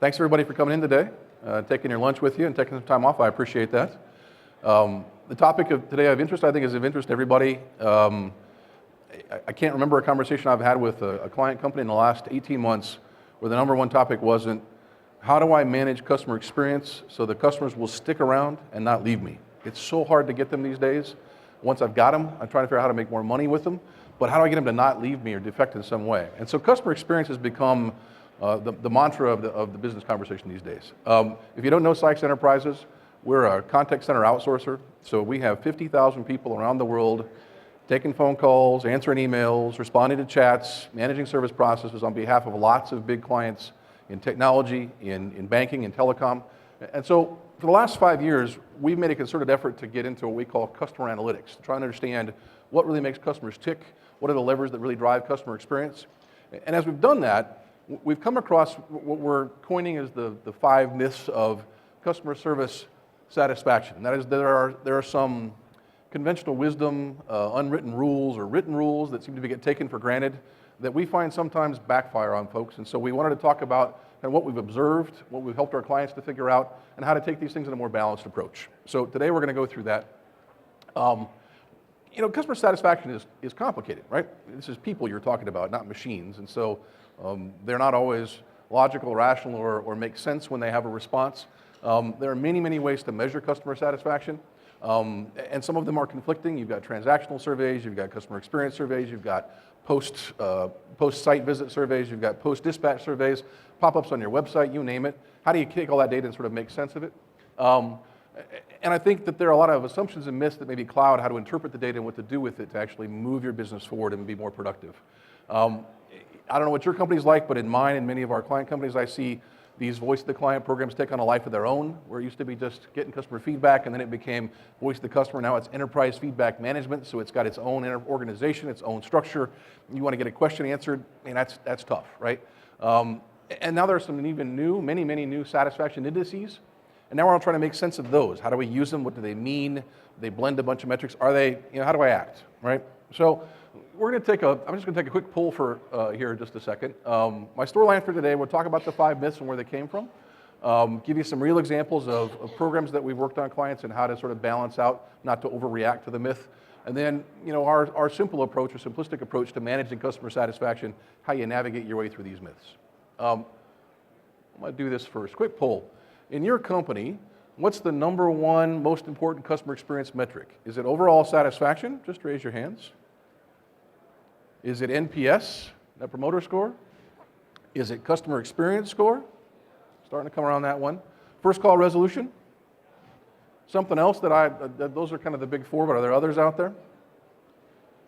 Thanks everybody for coming in today, taking your lunch with you and taking some time off. I appreciate that. The topic of today of interest, I think, is of interest to everybody. I can't remember a conversation I've had with a client company in the last 18 months where the number one topic wasn't, how do I manage customer experience so the customers will stick around and not leave me? It's so hard to get them these days. Once I've got them, I'm trying to figure out how to make more money with them, but how do I get them to not leave me or defect in some way? And so customer experience has become the mantra of the business conversation these days. If you don't know SYKES Enterprises, we're a contact center outsourcer. So we have 50,000 people around the world taking phone calls, answering emails, responding to chats, managing service processes on behalf of lots of big clients in technology, in banking, in telecom. And so for the last 5 years, we've made a concerted effort to get into what we call customer analytics, to try and understand what really makes customers tick, what are the levers that really drive customer experience. And as we've done that, we've come across what we're coining as the 5 myths of customer service satisfaction. And that is there are some conventional wisdom, unwritten rules or written rules that seem to get taken for granted that we find sometimes backfire on folks. And so we wanted to talk about kind of what we've observed, what we've helped our clients to figure out, and how to take these things in a more balanced approach. So today we're going to go through that. Customer satisfaction is complicated, right? This is people you're talking about, not machines. And so they're not always logical, rational, or make sense when they have a response. There are many, many ways to measure customer satisfaction. And some of them are conflicting. You've got transactional surveys, you've got customer experience surveys, you've got post-site visit surveys, you've got post-dispatch surveys, pop-ups on your website, you name it. How do you take all that data and sort of make sense of it? And I think that there are a lot of assumptions and myths that maybe cloud how to interpret the data and what to do with it to actually move your business forward and be more productive. I don't know what your company's like, but in mine and many of our client companies, I see these voice of the client programs take on a life of their own, where it used to be just getting customer feedback, and then it became voice of the customer. Now it's enterprise feedback management, so it's got its own organization, its own structure. You want to get a question answered, and that's tough, right? And now there are some many new satisfaction indices, and now we're all trying to make sense of those. How do we use them? What do they mean? They blend a bunch of metrics. How do I act, right? So I'm just going to take a quick poll for here in just a second. My storyline for today, we'll talk about the 5 myths and where they came from. Give you some real examples of programs that we've worked on clients and how to sort of balance out, not to overreact to the myth. And then, our simple approach or simplistic approach to managing customer satisfaction, how you navigate your way through these myths. I'm going to do this first. Quick poll. In your company, what's the number one most important customer experience metric? Is it overall satisfaction? Just raise your hands. Is it NPS, Net Promoter Score? Is it customer experience score? Starting to come around that one. First call resolution? Something else those are kind of the big 4, but are there others out there?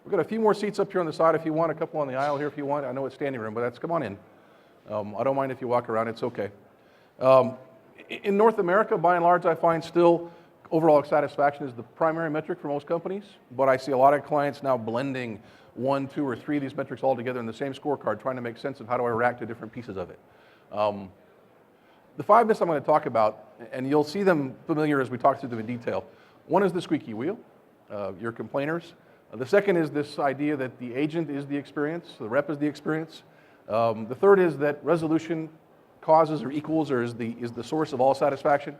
We've got a few more seats up here on the side if you want, a couple on the aisle here if you want. I know it's standing room, but come on in. I don't mind if you walk around, it's okay. In North America, by and large, I find still overall satisfaction is the primary metric for most companies, but I see a lot of clients now blending 1, 2, or 3 of these metrics all together in the same scorecard, trying to make sense of how do I react to different pieces of it. The 5 myths I'm going to talk about, and you'll see them familiar as we talk through them in detail. One is the squeaky wheel, your complainers. The second is this idea that the agent is the experience, the rep is the experience. The third is that resolution causes or equals or is the source of all satisfaction.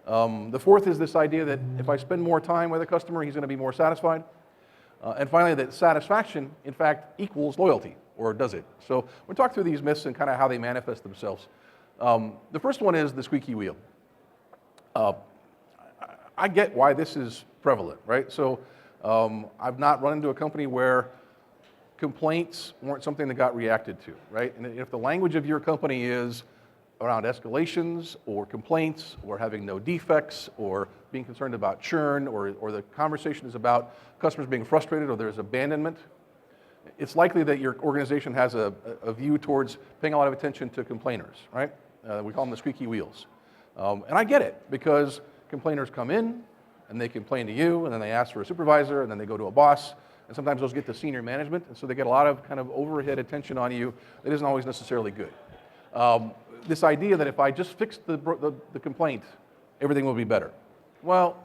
The fourth is this idea that if I spend more time with a customer, he's going to be more satisfied. And finally, that satisfaction, in fact, equals loyalty, or does it? So we'll talk through these myths and kind of how they manifest themselves. The first one is the squeaky wheel. I get why this is prevalent, right? So I've not run into a company where complaints weren't something that got reacted to, right? And if the language of your company is around escalations or complaints or having no defects or being concerned about churn or the conversation is about customers being frustrated or there's abandonment, it's likely that your organization has a view towards paying a lot of attention to complainers, right? We call them the squeaky wheels. And I get it, because complainers come in and they complain to you and then they ask for a supervisor and then they go to a boss, and sometimes those get to senior management, and so they get a lot of kind of overhead attention on you that isn't always necessarily good. This idea that if I just fix the complaint, everything will be better. Well,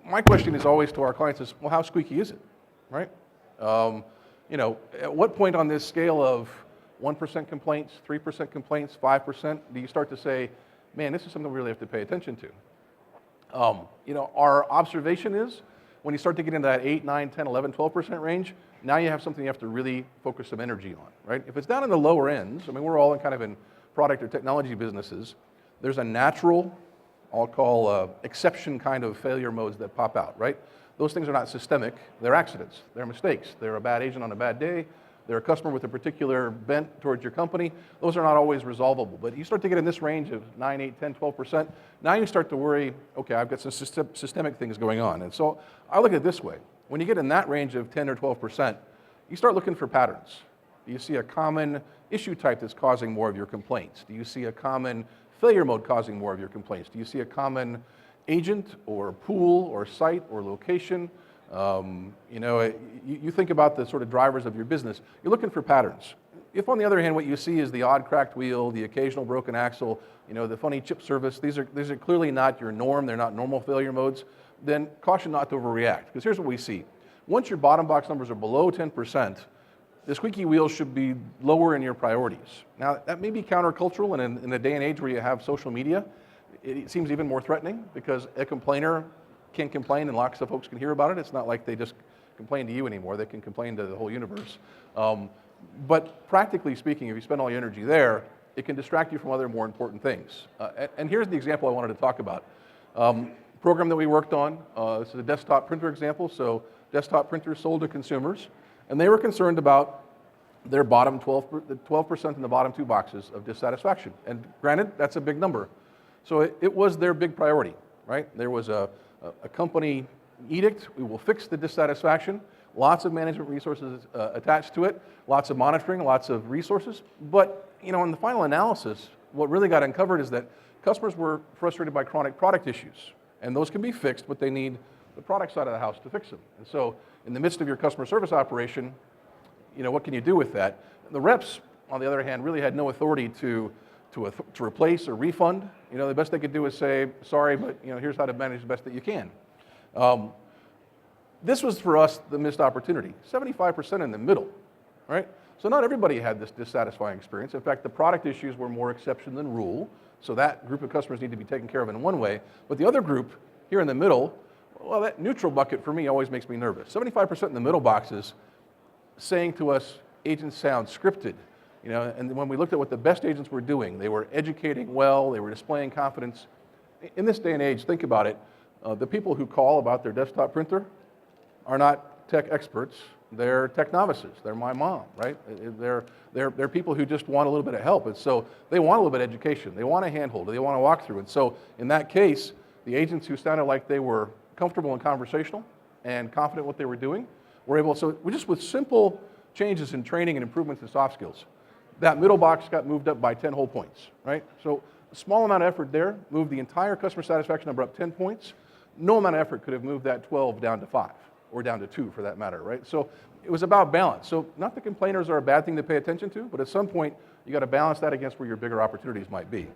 my question is always to our clients is, well, how squeaky is it, right? At what point on this scale of 1% complaints, 3% complaints, 5%? Do you start to say, man, this is something we really have to pay attention to? Our observation is when you start to get into that 8, 9, 10, 11, 12% range, now you have something you have to really focus some energy on, right? If it's down in the lower ends, I mean, we're all in product or technology businesses, there's a natural, I'll call exception kind of failure modes that pop out, right? Those things are not systemic, they're accidents, they're mistakes, they're a bad agent on a bad day, they're a customer with a particular bent towards your company. Those are not always resolvable, but you start to get in this range of 9, 8, 10, 12%, now you start to worry, okay, I've got some systemic things going on. And so I look at it this way, when you get in that range of 10 or 12%, you start looking for patterns. Do you see a common issue type that's causing more of your complaints? Do you see a common failure mode causing more of your complaints? Do you see a common agent or pool or site or location? You think about the sort of drivers of your business. You're looking for patterns. If, on the other hand, what you see is the odd cracked wheel, the occasional broken axle, the funny chip service, these are clearly not your norm, they're not normal failure modes, then caution not to overreact. Because here's what we see. Once your bottom box numbers are below 10%, the squeaky wheel should be lower in your priorities. Now, that may be countercultural, and in a day and age where you have social media, it seems even more threatening because a complainer can complain and lots of folks can hear about it. It's not like they just complain to you anymore. They can complain to the whole universe. But practically speaking, if you spend all your energy there, it can distract you from other more important things. And here's the example I wanted to talk about. Program that we worked on, this is a desktop printer example. So desktop printers sold to consumers, and they were concerned about their bottom 12% in the bottom two boxes of dissatisfaction. And granted, that's a big number. So it was their big priority, right? There was a company edict, we will fix the dissatisfaction, lots of management resources attached to it, lots of monitoring, lots of resources. But in the final analysis, what really got uncovered is that customers were frustrated by chronic product issues. And those can be fixed, but they need the product side of the house to fix them. And so in the midst of your customer service operation, what can you do with that? The reps, on the other hand, really had no authority to replace or refund. The best they could do is say, sorry, but here's how to manage the best that you can. This was for us the missed opportunity. 75% in the middle, right? So not everybody had this dissatisfying experience. In fact, the product issues were more exception than rule. So that group of customers need to be taken care of in one way. But the other group here in the middle, well, that neutral bucket for me always makes me nervous. 75% in the middle boxes saying to us, agents sound scripted. And when we looked at what the best agents were doing, they were educating well, they were displaying confidence. In this day and age, think about it, the people who call about their desktop printer are not tech experts, they're tech novices, they're my mom, right? They're people who just want a little bit of help, and so they want a little bit of education, they want a handhold, they want to walk through, and so in that case, the agents who sounded like they were comfortable and conversational and confident what they were doing were able, so just with simple changes in training and improvements in soft skills, that middle box got moved up by 10 whole points, right? So a small amount of effort there moved the entire customer satisfaction number up 10 points. No amount of effort could have moved that 12 down to 5, or down to 2 for that matter, right? So it was about balance. So not that complainers are a bad thing to pay attention to, but at some point you got to balance that against where your bigger opportunities might be.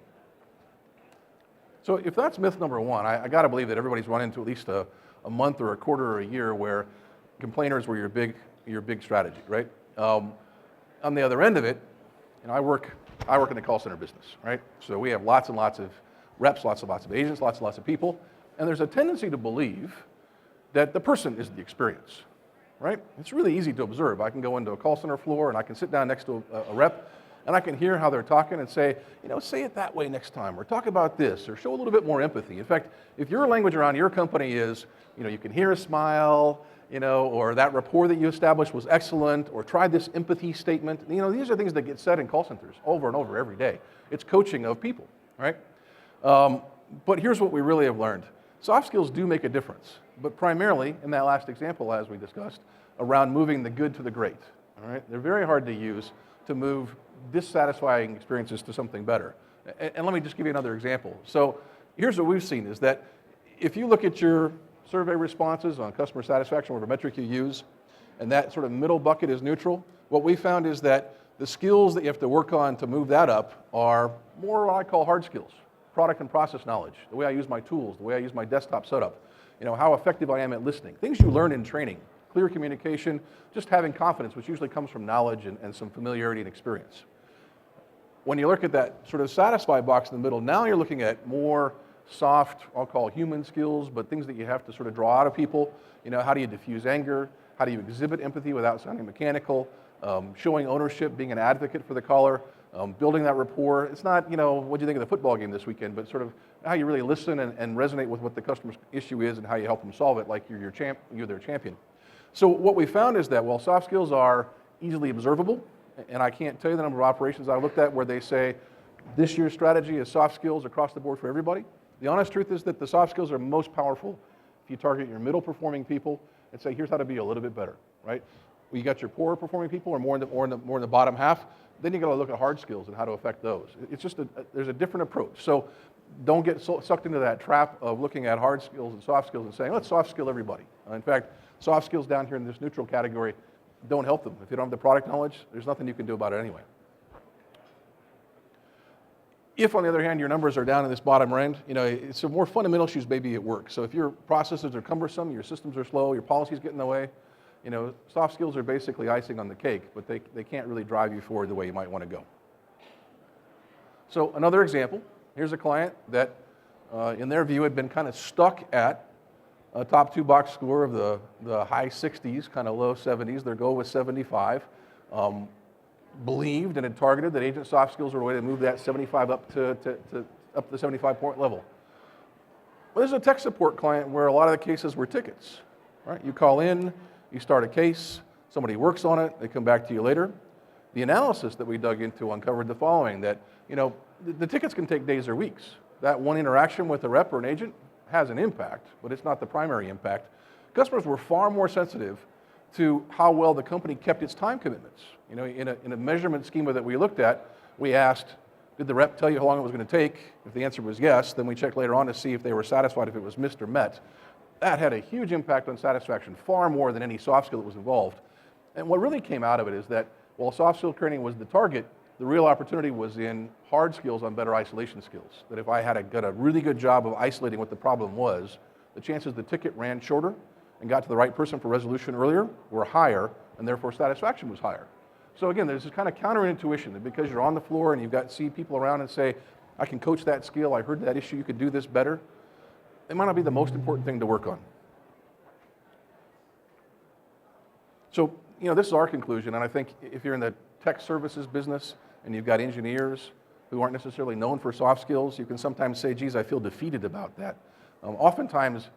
So if that's myth number one, I got to believe that everybody's run into at least a month or a quarter or a year where complainers were your big strategy, right? On the other end of it, I work in the call center business, right? So we have lots and lots of reps, lots and lots of agents, lots and lots of people, and there's a tendency to believe that the person is the experience, right? It's really easy to observe. I can go into a call center floor and I can sit down next to a rep and I can hear how they're talking and say, say it that way next time, or talk about this, or show a little bit more empathy. In fact, if your language around your company is, you can hear a smile, or that rapport that you established was excellent, or try this empathy statement. These are things that get said in call centers over and over every day. It's coaching of people, right? But here's what we really have learned. Soft skills do make a difference, but primarily, in that last example, as we discussed, around moving the good to the great, all right? They're very hard to use to move dissatisfying experiences to something better. And let me just give you another example. So here's what we've seen is that if you look at your survey responses on customer satisfaction, whatever metric you use, and that sort of middle bucket is neutral, what we found is that the skills that you have to work on to move that up are more what I call hard skills. Product and process knowledge, the way I use my tools, the way I use my desktop setup, how effective I am at listening, things you learn in training. clear communication, just having confidence, which usually comes from knowledge and some familiarity and experience. When you look at that sort of satisfy box in the middle, now you're looking at more soft, I'll call human skills, but things that you have to sort of draw out of people. You know, how do you diffuse anger? How do you exhibit empathy without sounding mechanical? Showing ownership, being an advocate for the caller, building that rapport. It's not, you know, what do you think of the football game this weekend, but sort of how you really listen and resonate with what the customer's issue is and how you help them solve it like you're their champion. So what we found is that while soft skills are easily observable, and I can't tell you the number of operations I looked at where they say, this year's strategy is soft skills across the board for everybody. The honest truth is that the soft skills are most powerful if you target your middle performing people and say, here's how to be a little bit better, right? Well, you got your poorer performing people or more in the bottom half, then you got to look at hard skills and how to affect those. It's just there's a different approach. So don't get sucked into that trap of looking at hard skills and soft skills and saying, let's soft skill everybody. In fact, soft skills down here in this neutral category don't help them. If you don't have the product knowledge, there's nothing you can do about it anyway. If, on the other hand, your numbers are down in this bottom end, you know, it's some more fundamental issues maybe at work. So if your processes are cumbersome, your systems are slow, your policies get in the way, you know, soft skills are basically icing on the cake, but they can't really drive you forward the way you might want to go. So another example, here's a client that, in their view, had been kind of stuck at a top 2 box score of the high 60s, kind of low 70s. Their goal was 75. Believed and had targeted that agent soft skills were a way to move that 75 up to the 75-point level. Well, this is a tech support client where a lot of the cases were tickets, right? You call in, you start a case, somebody works on it, they come back to you later. The analysis that we dug into uncovered the following, that, you know, the tickets can take days or weeks. That one interaction with a rep or an agent has an impact, but it's not the primary impact. Customers were far more sensitive to how well the company kept its time commitments. You know, in a measurement schema that we looked at, we asked, did the rep tell you how long it was going to take? If the answer was yes, then we checked later on to see if they were satisfied if it was missed or met. That had a huge impact on satisfaction, far more than any soft skill that was involved. And what really came out of it is that while soft skill training was the target, the real opportunity was in hard skills on better isolation skills. That if I had got a really good job of isolating what the problem was, the chances the ticket ran shorter and got to the right person for resolution earlier were higher, and therefore satisfaction was higher. So again, there's this kind of counterintuition that because you're on the floor and you've got see people around and say, I can coach that skill, I heard that issue, you could do this better, it might not be the most important thing to work on. So, you know, this is our conclusion, and I think if you're in the tech services business and you've got engineers who aren't necessarily known for soft skills, you can sometimes say, geez, I feel defeated about that. Oftentimes,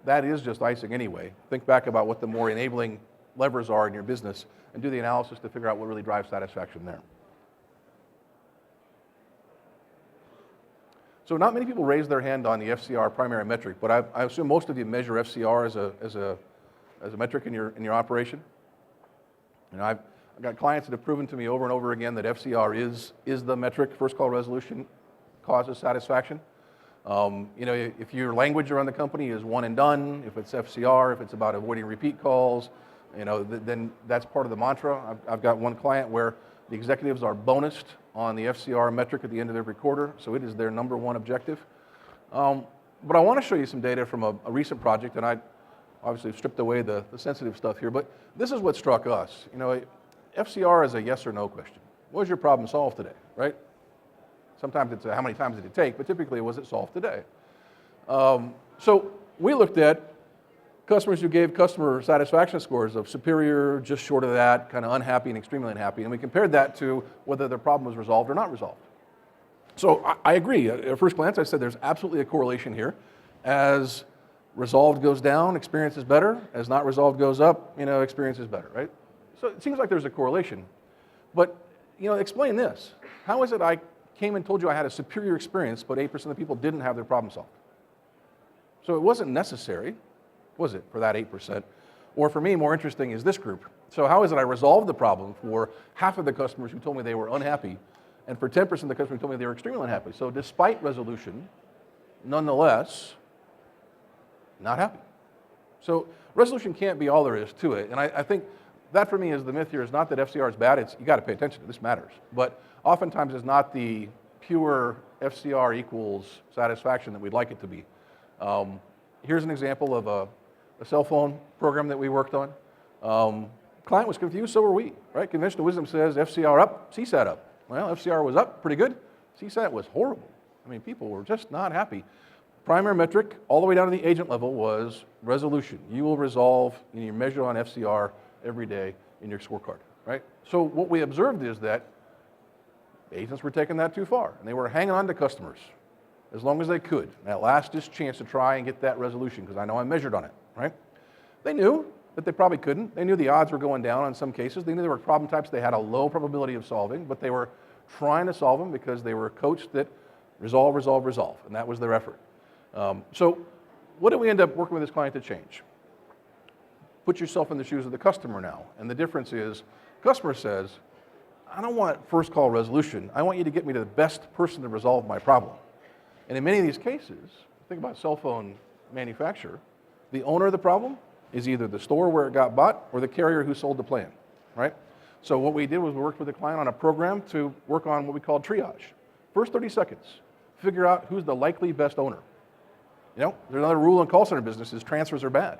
that is just icing anyway. Think back about what the more enabling levers are in your business and do the analysis to figure out what really drives satisfaction there. So not many people raise their hand on the FCR primary metric, but I assume most of you measure FCR as a metric in your operation. You know, I've got clients that have proven to me over and over again that FCR is the metric. First call resolution causes satisfaction. You know, if your language around the company is one and done, if it's FCR, if it's about avoiding repeat calls, you know, then that's part of the mantra. I've got one client where the executives are bonused on the FCR metric at the end of every quarter, so it is their #1 objective. But I want to show you some data from a recent project, and I obviously stripped away the sensitive stuff here, but this is what struck us. You know, FCR is a yes or no question. Was your problem solved today, right? Sometimes it's how many times did it take, but typically was it solved today? So we looked at customers who gave customer satisfaction scores of superior, just short of that, kind of unhappy and extremely unhappy, and we compared that to whether their problem was resolved or not resolved. So I agree. At first glance, I said there's absolutely a correlation here. As resolved goes down, experience is better. As not resolved goes up, you know, experience is better, right? So it seems like there's a correlation. But, you know, explain this. How is it I came and told you I had a superior experience, but 8% of the people didn't have their problem solved? So it wasn't necessary, was it, for that 8%? Or for me, more interesting is this group. So how is it I resolved the problem for half of the customers who told me they were unhappy, and for 10% of the customers who told me they were extremely unhappy? So despite resolution, nonetheless, not happy. So resolution can't be all there is to it. And I think that for me is the myth here is not that FCR is bad, it's you got to pay attention to this matters. But oftentimes it's not the pure FCR equals satisfaction that we'd like it to be. Here's an example of a cell phone program that we worked on. Client was confused, so were we, right? Conventional wisdom says FCR up, CSAT up. Well, FCR was up pretty good. CSAT was horrible. I mean, people were just not happy. Primary metric, all the way down to the agent level, was resolution. You will resolve, you measure on FCR every day in your scorecard, right? So what we observed is that agents were taking that too far, and they were hanging on to customers as long as they could. That last chance to try and get that resolution, because I know I measured on it, right? They knew that they probably couldn't. They knew the odds were going down in some cases. They knew there were problem types they had a low probability of solving, but they were trying to solve them because they were coached that resolve, resolve, resolve, and that was their effort. So what did we end up working with this client to change? Put yourself in the shoes of the customer now, and the difference is, customer says, I don't want first call resolution. I want you to get me to the best person to resolve my problem. And in many of these cases, think about cell phone manufacturer, the owner of the problem is either the store where it got bought or the carrier who sold the plan, right? So what we did was we worked with the client on a program to work on what we call triage. First 30 seconds, figure out who's the likely best owner. You know, there's another rule in call center business is transfers are bad.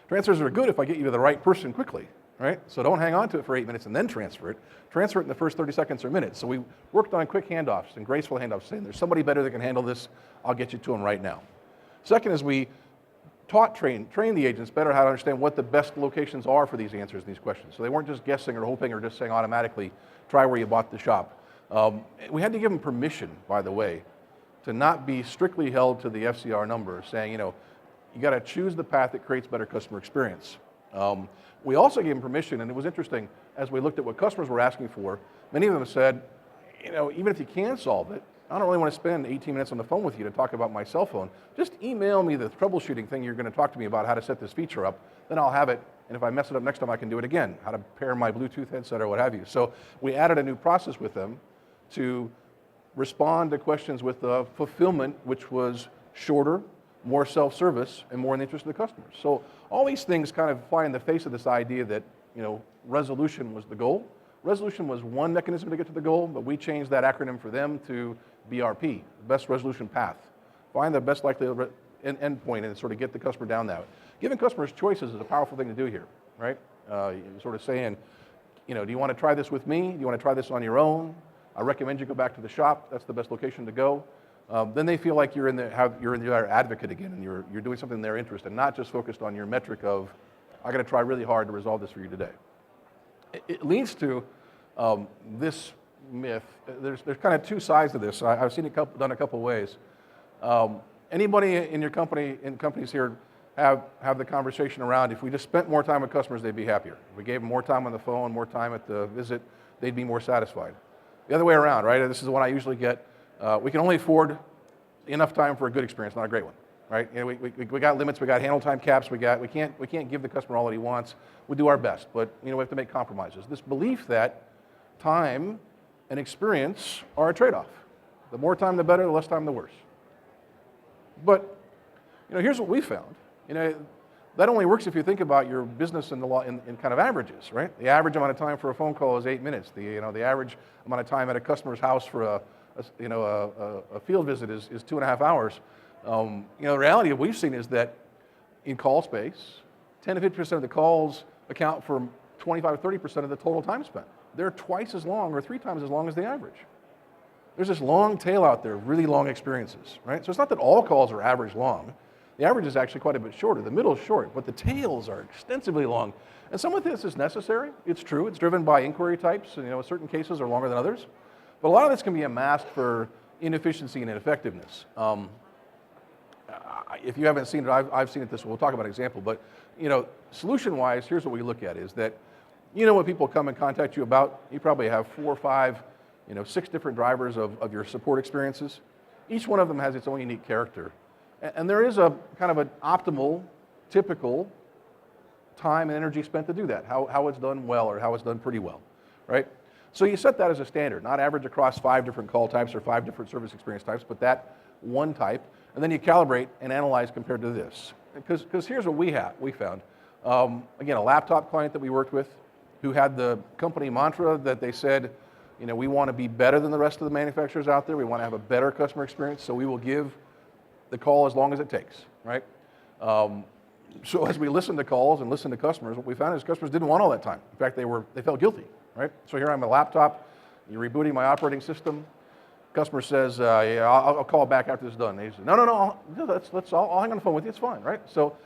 Transfers are good if I get you to the right person quickly, right? So don't hang on to it for 8 minutes and then transfer it. Transfer it in the first 30 seconds or minutes. So we worked on quick handoffs and graceful handoffs, saying there's somebody better that can handle this, I'll get you to them right now. Second is we trained the agents better how to understand what the best locations are for these answers and these questions. So they weren't just guessing or hoping or just saying automatically, try where you bought the shop. We had to give them permission, by the way, to not be strictly held to the FCR number, saying, you know, you got to choose the path that creates better customer experience. We also gave them permission, and it was interesting, as we looked at what customers were asking for, many of them said, you know, even if you can solve it, I don't really want to spend 18 minutes on the phone with you to talk about my cell phone. Just email me the troubleshooting thing you're going to talk to me about, how to set this feature up, then I'll have it, and if I mess it up next time, I can do it again, how to pair my Bluetooth headset or what have you. So we added a new process with them to respond to questions with fulfillment, which was shorter, more self-service, and more in the interest of the customers. So all these things kind of fly in the face of this idea that, you know, resolution was the goal. Resolution was one mechanism to get to the goal, but we changed that acronym for them to BRP, Best Resolution Path. Find the best likely endpoint and sort of get the customer down that way. Giving customers choices is a powerful thing to do here, right? Sort of saying, you know, do you want to try this with me? Do you want to try this on your own? I recommend you go back to the shop. That's the best location to go. Then they feel like you're in their advocate again, and you're doing something in their interest, and not just focused on your metric of, I got to try really hard to resolve this for you today. It leads to this myth. There's kind of two sides to this. I've seen it done a couple ways. Anybody in your company, in companies here, have the conversation around, if we just spent more time with customers, they'd be happier. If we gave them more time on the phone, more time at the visit, they'd be more satisfied. The other way around, right? This is the one I usually get. We can only afford enough time for a good experience, not a great one, right? You know, we got limits, we got handle time caps, we can't give the customer all that he wants. We do our best, but you know, we have to make compromises. This belief that time and experience are a trade-off. The more time, the better. The less time, the worse. But you know, here's what we found. You know, that only works if you think about your business in kind of averages, right? The average amount of time for a phone call is 8 minutes. The average amount of time at a customer's house for a field visit is 2.5 hours. You know, the reality of what we've seen is that in call space, 10 to 50% of the calls account for 25 to 30% of the total time spent. They're twice as long or 3 times as long as the average. There's this long tail out there, really long experiences, right? So it's not that all calls are average long. The average is actually quite a bit shorter. The middle is short, but the tails are extensively long. And some of this is necessary. It's true. It's driven by inquiry types. You know, certain cases are longer than others. But a lot of this can be amassed for inefficiency and ineffectiveness. If you haven't seen it, I've seen it this way. We'll talk about an example. But you know, solution-wise, here's what we look at: is that, you know, when people come and contact you about, you probably have 4 or 5, 6 different drivers of your support experiences. Each one of them has its own unique character. And there is a kind of an optimal, typical time and energy spent to do that, how it's done well or how it's done pretty well, right? So you set that as a standard, not average across 5 different call types or 5 different service experience types, but that one type, and then you calibrate and analyze compared to this. Because here's what we found. Again, a laptop client that we worked with who had the company mantra that they said, you know, we want to be better than the rest of the manufacturers out there. We want to have a better customer experience, so we will give the call as long as it takes, right? So as we listened to calls and listened to customers, what we found is customers didn't want all that time. In fact, they felt guilty, right? So here I'm a laptop, you're rebooting my operating system. Customer says, yeah, I'll call back after this is done. They say, no, I'll hang on the phone with you, it's fine, right? So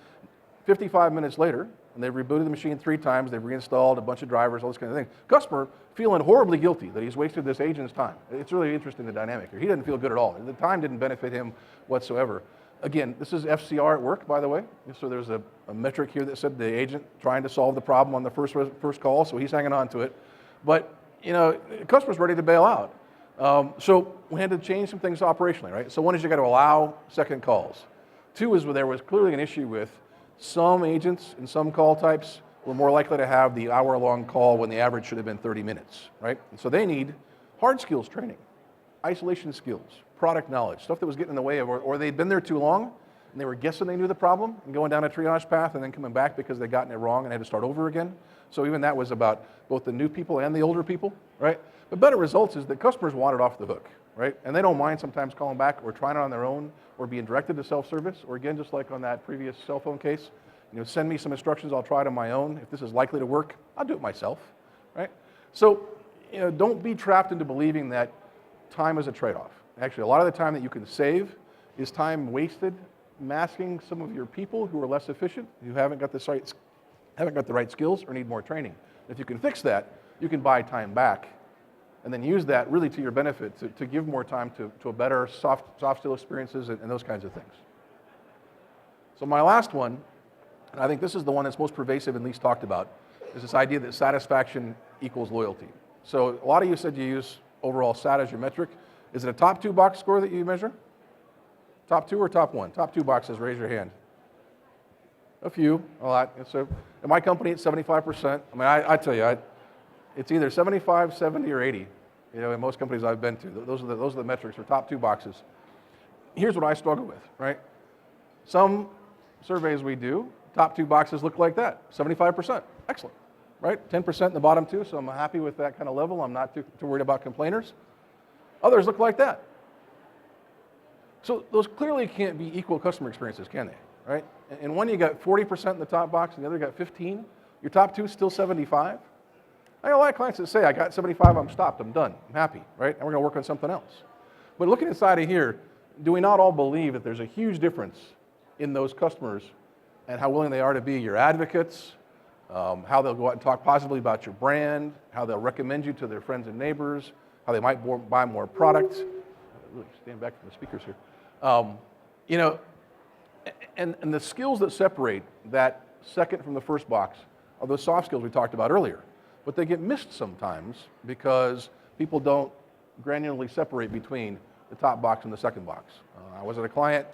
55 minutes later, and they've rebooted the machine 3 times, they've reinstalled a bunch of drivers, all this kind of thing. Customer feeling horribly guilty that he's wasted this agent's time. It's really interesting, the dynamic here. He doesn't feel good at all. The time didn't benefit him whatsoever. Again, this is FCR at work, by the way. So there's a metric here that said the agent trying to solve the problem on the first call, so he's hanging on to it. But, customer's ready to bail out. So we had to change some things operationally, right? So one is you got to allow second calls. 2 is where there was clearly an issue with some agents and some call types were more likely to have the hour-long call when the average should have been 30 minutes, right? And so they need hard skills training, isolation skills, product knowledge, stuff that was getting in the way of, or they'd been there too long and they were guessing they knew the problem and going down a triage path and then coming back because they'd gotten it wrong and had to start over again. So even that was about both the new people and the older people, right? But better results is that customers want it off the hook, right? And they don't mind sometimes calling back or trying it on their own or being directed to self-service, or again, just like on that previous cell phone case, send me some instructions, I'll try it on my own. If this is likely to work, I'll do it myself, right? So, don't be trapped into believing that time is a trade-off. Actually, a lot of the time that you can save is time wasted masking some of your people who are less efficient, who haven't got the right skills or need more training. If you can fix that, you can buy time back and then use that really to your benefit to give more time to a better soft skill experiences and those kinds of things. So my last one, and I think this is the one that's most pervasive and least talked about, is this idea that satisfaction equals loyalty. So a lot of you said you use overall SAT as your metric. Is it a top 2 box score that you measure? Top 2 or top 1? Top 2 boxes, raise your hand. A few, a lot. So in my company, it's 75%. I mean, I tell you, it's either 75, 70, or 80. In most companies I've been to, those are the metrics for top 2 boxes. Here's what I struggle with, right? Some surveys we do, top 2 boxes look like that, 75%, excellent, right? 10% in the bottom 2, so I'm happy with that kind of level. I'm not too worried about complainers. Others look like that. So those clearly can't be equal customer experiences, can they, right? And one you got 40% in the top box and the other got 15, your top 2 is still 75. I got a lot of clients that say, I got 75, I'm stopped, I'm done, I'm happy, right? And we're gonna work on something else. But looking inside of here, do we not all believe that there's a huge difference in those customers and how willing they are to be your advocates, how they'll go out and talk positively about your brand, how they'll recommend you to their friends and neighbors, how they might buy more product. Really stand back from the speakers here. And the skills that separate that second from the first box are those soft skills we talked about earlier. But they get missed sometimes because people don't granularly separate between the top box and the second box. I was at a client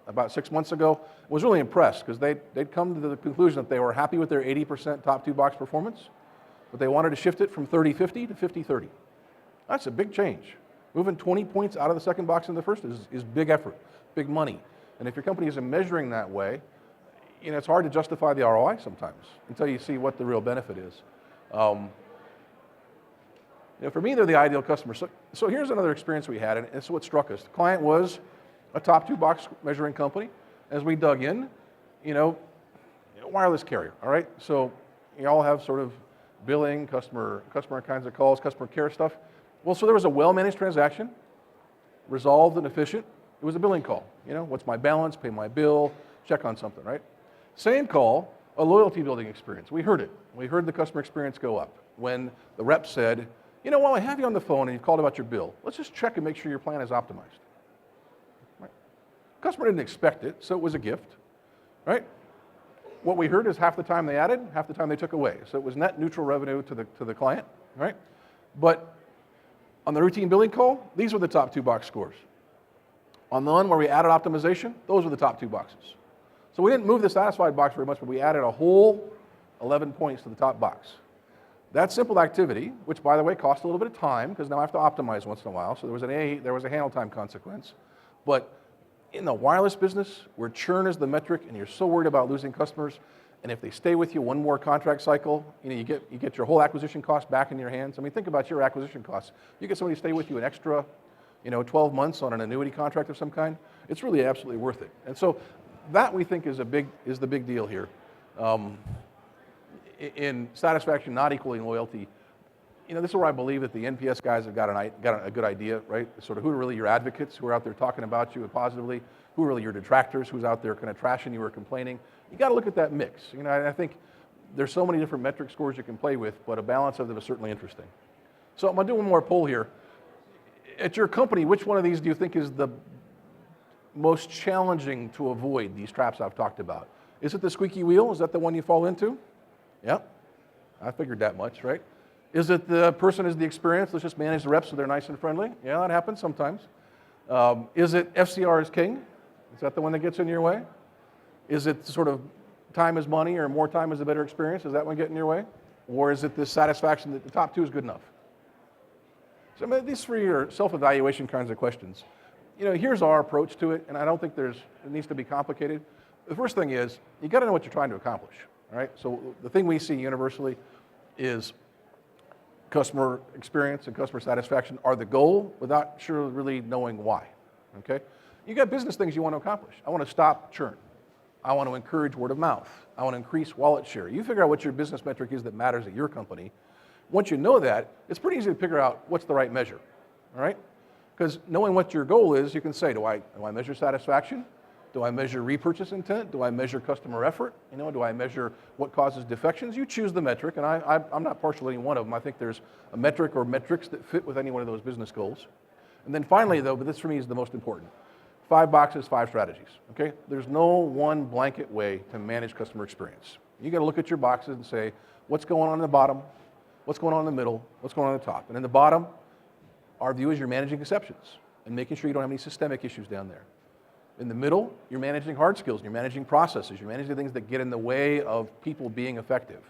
about 6 months ago, was really impressed because they'd come to the conclusion that they were happy with their 80% top 2 box performance, but they wanted to shift it from 30-50 to 50-30. That's a big change. Moving 20 points out of the second box in the first is big effort, big money. And if your company isn't measuring that way, it's hard to justify the ROI sometimes until you see what the real benefit is. For me, they're the ideal customer. So here's another experience we had, and it's what struck us. The client was a top 2 box measuring company. As we dug in, wireless carrier, all right? So you all have sort of billing, customer kinds of calls, customer care stuff. Well, so there was a well-managed transaction, resolved and efficient. It was a billing call. What's my balance, pay my bill, check on something, right? Same call, a loyalty building experience. We heard it. We heard the customer experience go up when the rep said, while I have you on the phone and you've called about your bill, let's just check and make sure your plan is optimized. Right? Customer didn't expect it, so it was a gift, right? What we heard is half the time they added, half the time they took away. So it was net neutral revenue to the client, right? But on the routine billing call, these were the top 2 box scores. On the one where we added optimization, those were the top 2 boxes. So we didn't move the satisfied box very much, but we added a whole 11 points to the top box. That simple activity, which by the way cost a little bit of time, because now I have to optimize once in a while, so there was a handle time consequence. But in the wireless business, where churn is the metric and you're so worried about losing customers, and if they stay with you one more contract cycle, you get your whole acquisition cost back in your hands. I mean, think about your acquisition costs. You get somebody to stay with you an extra 12 months on an annuity contract of some kind, it's really absolutely worth it. And so that we think is the big deal here. In satisfaction not equaling loyalty, this is where I believe that the NPS guys have got a good idea, right? Sort of who are really your advocates, who are out there talking about you positively, who are really your detractors, who's out there kind of trashing you or complaining. You got to look at that mix. I think there's so many different metric scores you can play with, but a balance of them is certainly interesting. So I'm going to do one more poll here. At your company, which one of these do you think is the most challenging to avoid, these traps I've talked about? Is it the squeaky wheel? Is that the one you fall into? Yeah, I figured that much, right? Is it the person is the experience, let's just manage the reps so they're nice and friendly? Yeah, that happens sometimes. Is it FCR is king? Is that the one that gets in your way? Is it sort of time is money or more time is a better experience? Is that one getting in your way? Or is it this satisfaction that the top two is good enough? So these three are self-evaluation kinds of questions. Here's our approach to it, and I don't think it needs to be complicated. The first thing is, you got to know what you're trying to accomplish, all right? So the thing we see universally is customer experience and customer satisfaction are the goal without really knowing why, okay? You got business things you want to accomplish. I want to stop churn. I want to encourage word of mouth. I want to increase wallet share. You figure out what your business metric is that matters at your company. Once you know that, it's pretty easy to figure out what's the right measure, all right? Because knowing what your goal is, you can say, do I measure satisfaction? Do I measure repurchase intent? Do I measure customer effort? Do I measure what causes defections? You choose the metric, and I'm not partial to any one of them. I think there's a metric or metrics that fit with any one of those business goals. And then finally, though, but this for me is the most important, 5 boxes, 5 strategies, okay? There's no one blanket way to manage customer experience. You got to look at your boxes and say, what's going on in the bottom? What's going on in the middle? What's going on at the top? And in the bottom, our view is you're managing exceptions and making sure you don't have any systemic issues down there. In the middle, you're managing hard skills, you're managing processes, you're managing things that get in the way of people being effective.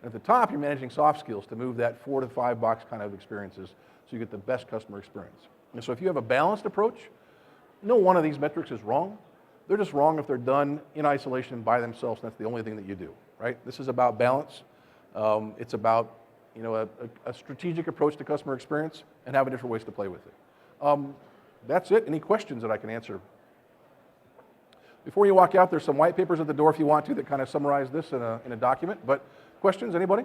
And at the top, you're managing soft skills to move that 4 to 5 box kind of experiences so you get the best customer experience. And so if you have a balanced approach, no one of these metrics is wrong. They're just wrong if they're done in isolation by themselves, and that's the only thing that you do, right? This is about balance. It's about a strategic approach to customer experience and having different ways to play with it. That's it. Any questions that I can answer? Before you walk out, there's some white papers at the door if you want to that kind of summarize this in a document. But questions, anybody?